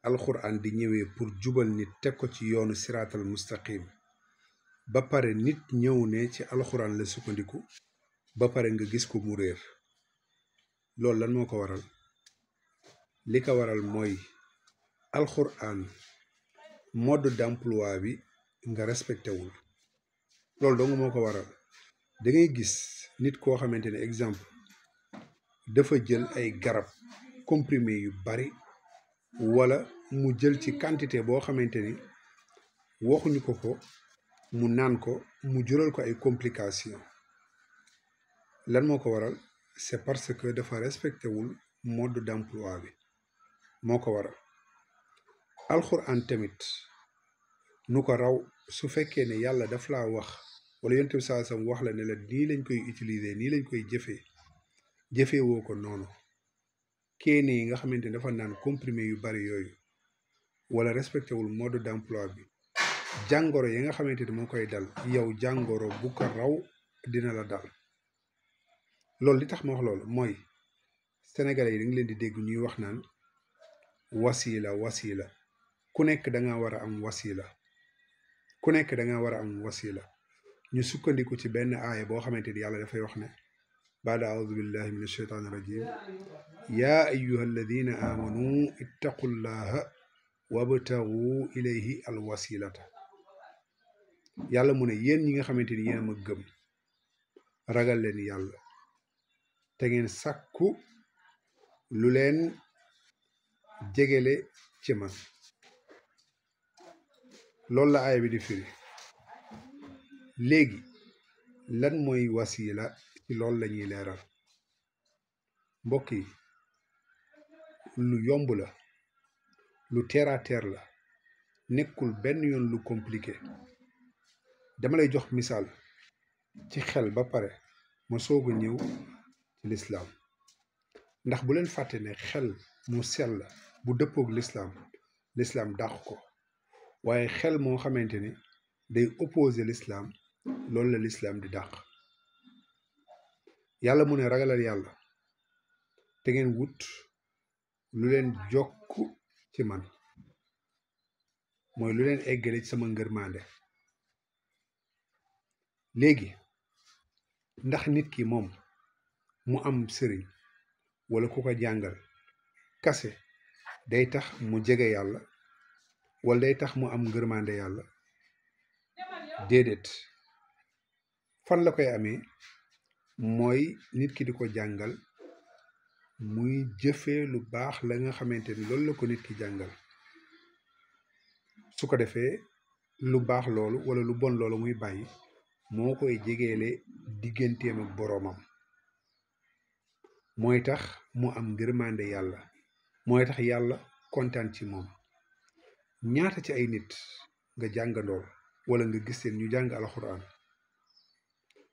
alxuraan di ñëwee pour jubal nit teg ko ci yoonu siraatal mustaqim ba pare nit ñëw ne ci alxuraan la sukkandiku ba pare nga gis ko mu réer loolu lan moo ko waral li ko waral mooy alxuraan mode d'emploi bi nga respecté wul loolu dong moo ko waral da ngay gis nit koo xamante ne exemple dafa jël ay garab comprimé yu bari wala mu jël ci quantité boo xamante ni waxuñu ko ko mu naan ko mu jural ko ay complications lan moo ko waral c'est parce que dafa respecté wul mode d'emploi bi moo ko waral alxuraan tamit nu ko raw su fekkee ne yàlla daf laa wax wala yonent bi saa sam wax la ne la nii lañ koy utiliser nii lañ koy jëfee woo ko noonu kéene yi nga xamante ne dafa naan comprimé yu bari yooyu wala respecté wul mode d'emploi bi jàngoro yi nga xamante ne moo koy dal yow jàngoro bu ko raw dina la dal loolu li tax ma wax loolu mooy sénégalais yi da nga leen di dégg ñuy wax naan wasila ku nekk da nga war a am wasila ku nekk da nga war a am wasila ñu sukkandiku ci benn aaya boo xamante ni yàlla dafay wax ne baada audu billahi min asheytaani rajim yaa ayuha alladina amanu ittaqullaha wabtagu ilayhi alwasilata yàlla mu ne yéen ñi nga xamante ni yéen a ma gëm ragal leen yàlla te ngeen sàkku lu leen jegele ci man loolu la aaya bi di firi léegi lan mooy wasila ci loolu la ñuy leeral mbokk yi lu yomb la lu terre à terre la nekkul benn yoon lu compliqué dama lay jox misaal ci xel ba pare ma soog a ñëw ci lislaam ndax bu leen fàtte ne xel mu sell bu dëppoog lislaam dàq ko waaye xel moo xamante ni day opposé lislaam loolu la lislaam di dàq yàlla mu ne ragalal yàlla te ngeen wut lu leen jokk ci man mooy lu leen eggale ci sama ngërmande léegi ndax nit ki moom mu am sëriñ wala ku ko jàngal kase day tax mu jege yàlla wala day tax mu am ngërmande yàlla déedéet fan la koy amee mooy nit ki di ko jàngal muy jëfee lu baax la nga xamante ni loolu la ko nit ki jàngal su ko defee lu baax loolu wala lu bon loolu muy bàyyi moo koy jegeele digganteem ak boroomam mooy tax mu am ngërmande yàlla mooy tax yàlla kontaan ci moom ñaata ci ay nit nga jàngandool wala nga gis leen ñu jàng alxuraan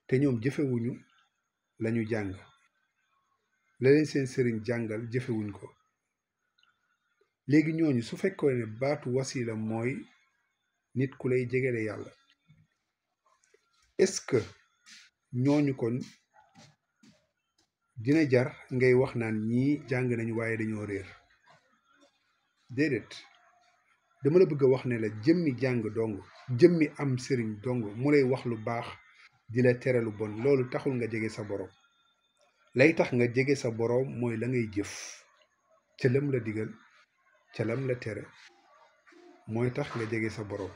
te ñoom jëfewuñu lañu jàng la leen seen sëriñ jàngal jëfewuñ ko léegi ñooñu su fekkoo ne baatu wasila mooy nit ku lay jegele yàlla est-ce que ñooñu kon dina jar ngay wax naan ñii jàng nañu waaye dañoo réer déedéet dama la bëgg a wax ne la jëmmi jàng dong jëmmi am sëriñ dong mu lay wax lu baax di la tere lu bon loolu taxul nga jege sa borom lay tax nga jege sa borom mooy la ngay jëf ca lam la digal ca lam la tere mooy tax nga jege sa borom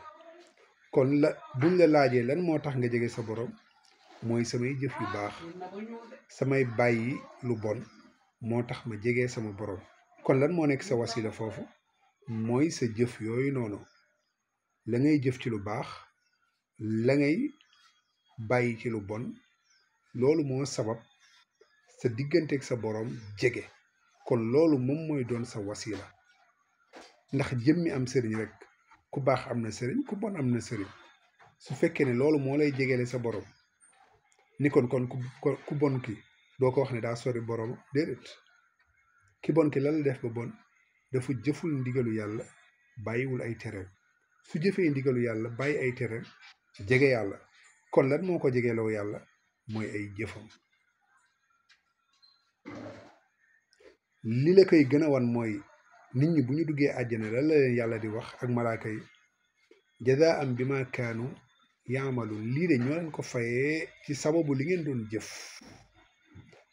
kon la buñ la laajee lan moo tax nga jege sa borom mooy samay jëf yu baax samay bàyyi lu bon moo tax ma jege sama borom kon lan moo nekk sa wasila foofu mooy sa jëf yooyu noonu la ngay jëf ci lu baax la ngay bàyyi ci lu bon loolu moo sabab sa digganteeg sa borom jege kon loolu moom mooy doon sa wasila ndax jëmmi am sëriñ rek ku baax am na sëriñ ku bon am na sëriñ su fekkee ne loolu moo lay jegele sa borom ni kon ku bon ki doo ko wax ne daa sori borom déedéet ki bon ki lan la def ba bon dafa jëful ndigalu yàlla bàyyiwul ay tereem su jëfee ndigalu yàlla bàyyi ay tereem jege yàlla kon lan moo ko jegeloo yàlla mooy ay jëfam li la koy gën a wan mooy nit ñi bu ñu duggee àjjana lan la leen yàlla di wax ak malaaka yi jazaan bima kaanu yaamaluun lii de ñoo leen ko fayee ci sababu li ngeen doon jëf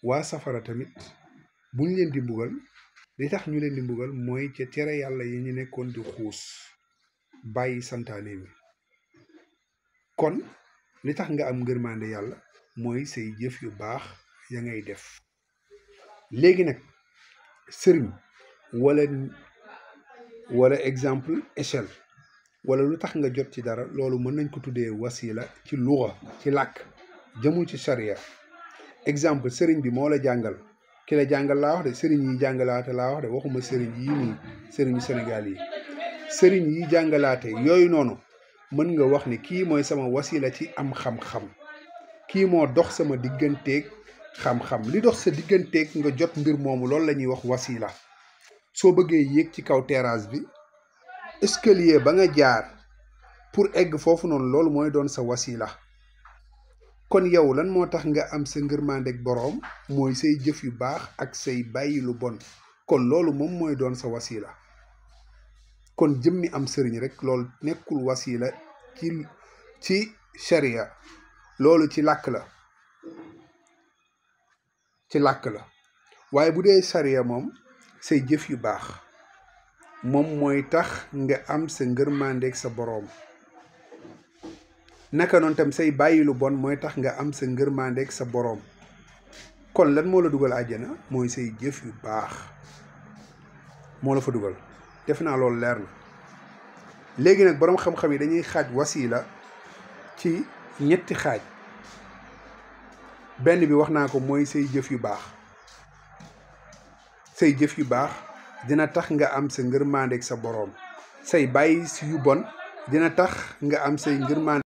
waa safara tamit buñ leen di mbugal li tax ñu leen di mbugal mooy ca tere yàlla yi ñu nekkoon di xuus bàyyi santaane mi kon li tax nga am ngërmande yàlla mooy say jëf yu baax ya ngay def léegi nag sëriñ wala exemple échelle wala lu tax nga jot ci dara loolu mën nañ ko tuddee wasila ci luxa ci làkk jëmul ci charia exemple sëriñ bi moo la jàngal ki la jàngal laa wax de sëriñ yi jàngalaate laa wax de waxuma sëriñ yi nii sëriñu Sénégal yi sëriñ yi jàngalaate yooyu noonu mën nga wax ni kii mooy sama wasila ci am xam-xam kii moo dox sama digganteeg xam-xam li dox sa digganteeg nga jot mbir moomu loolu la ñuy wax wasila soo bëggee yéeg ci kaw terrasse bi escalier ba nga jaar pour egg foofu noonu loolu mooy doon sa wasila kon yow lan moo tax nga am sa ngërmandeeg boroom mooy say jëf yu baax ak say bàyyi lu bon kon loolu moom mooy doon sa wasila kon jëmmi am sëriñ rek loolu nekkul wasila ci sharia loolu ci làkk la waaye bu dee sharia moom say jëf yu baax moom mooy tax nga am sa ngërmandeeg sa boroom naka noonu tam say bàyyi lu bon mooy tax nga am sa ngërmandeeg sa boroom kon lan moo la dugal àjjana mooy say jëf yu baax moo la fa dugal def naa loolu leer na léegi nag boroom xam-xam yi dañuy xaaj wasila ci ñetti xaaj benn bi wax naa ko mooy say jëf yu baax say jëf yu baax dina tax nga am sa ngërmandeeg sa boroom say bàyyi yu bon dina tax nga am say ngërmande